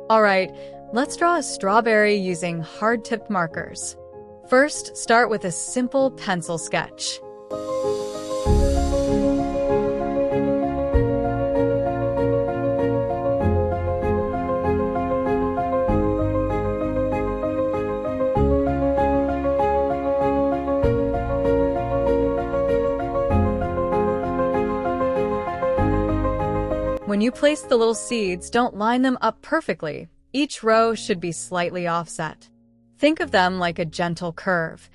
Alright, let's draw a strawberry using hard-tipped markers. First, start with a simple pencil sketch. When you place the little seeds, don't line them up perfectly. Each row should be slightly offset. Think of them like a gentle curve.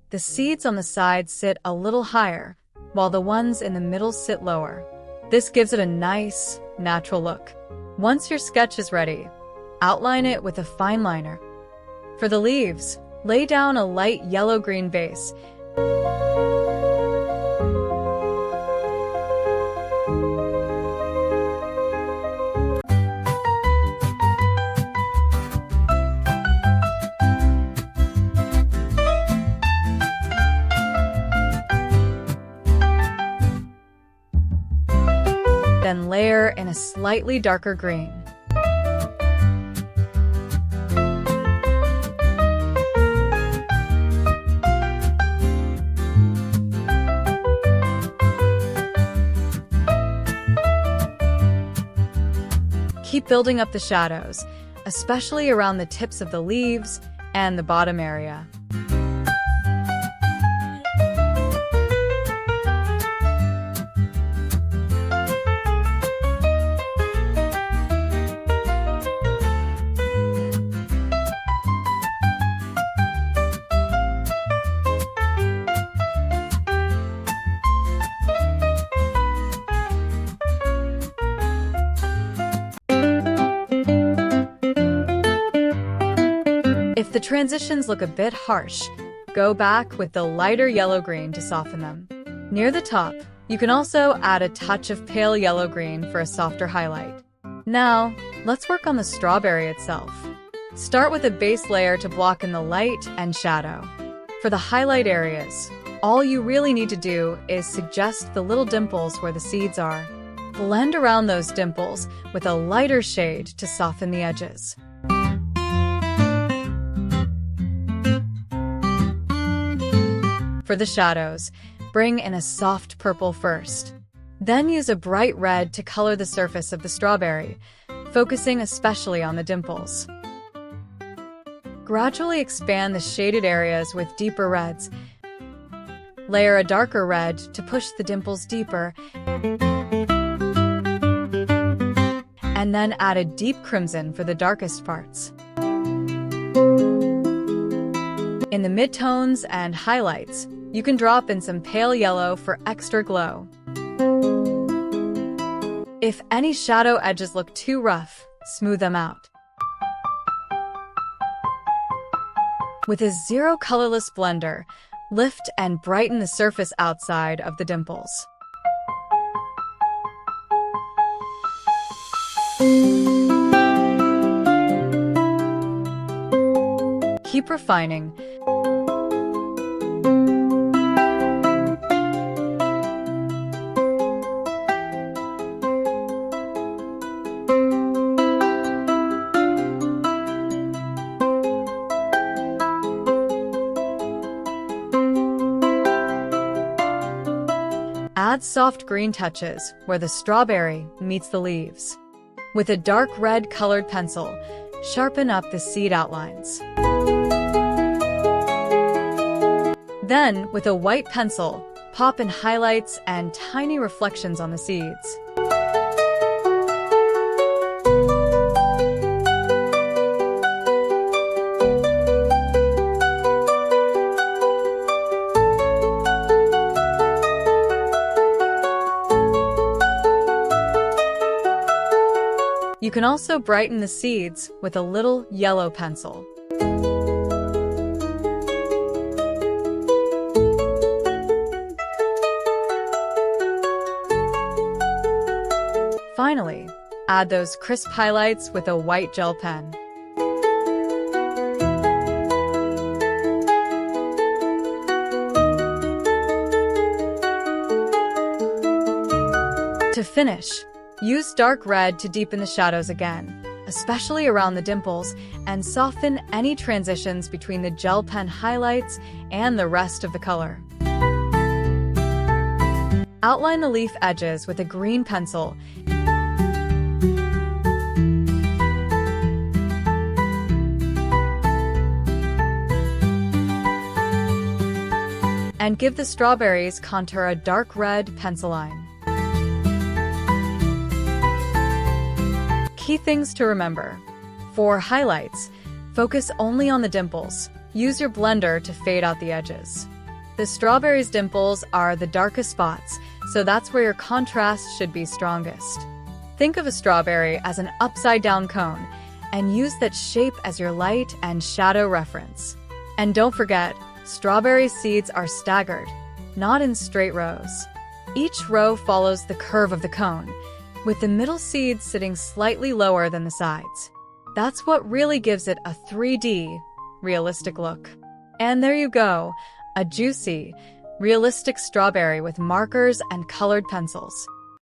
The seeds on the sides sit a little higher, while the ones in the middle sit lower. This gives it a nice, natural look. Once your sketch is ready, outline it with a fine liner. For the leaves, lay down a light yellow-green base. Then layer in a slightly darker green. Keep building up the shadows, especially around the tips of the leaves and the bottom area. If the transitions look a bit harsh, go back with the lighter yellow-green to soften them. Near the top, you can also add a touch of pale yellow-green for a softer highlight. Now, let's work on the strawberry itself. Start with a base layer to block in the light and shadow. For the highlight areas, all you really need to do is suggest the little dimples where the seeds are. Blend around those dimples with a lighter shade to soften the edges. For the shadows, bring in a soft purple first. Then use a bright red to color the surface of the strawberry, focusing especially on the dimples. Gradually expand the shaded areas with deeper reds. Layer a darker red to push the dimples deeper. And then add a deep crimson for the darkest parts. In the midtones and highlights, you can drop in some pale yellow for extra glow. If any shadow edges look too rough, smooth them out. With a zero colorless blender, lift and brighten the surface outside of the dimples. Keep refining. Add soft green touches where the strawberry meets the leaves. With a dark red colored pencil, sharpen up the seed outlines. Then, with a white pencil, pop in highlights and tiny reflections on the seeds. You can also brighten the seeds with a little yellow pencil. Finally, add those crisp highlights with a white gel pen. To finish, use dark red to deepen the shadows again. especially around the dimples, and soften any transitions between the gel pen highlights and the rest of the color. Outline the leaf edges with a green pencil. And give the strawberries contour a dark red pencil line. Key things to remember. For highlights, focus only on the dimples. Use your blender to fade out the edges. The strawberries' dimples are the darkest spots, so that's where your contrast should be strongest. Think of a strawberry as an upside-down cone, and use that shape as your light and shadow reference. And don't forget, strawberry seeds are staggered, not in straight rows. Each row follows the curve of the cone, with the middle seeds sitting slightly lower than the sides. That's what really gives it a 3D, realistic look. And there you go, a juicy, realistic strawberry with markers and colored pencils.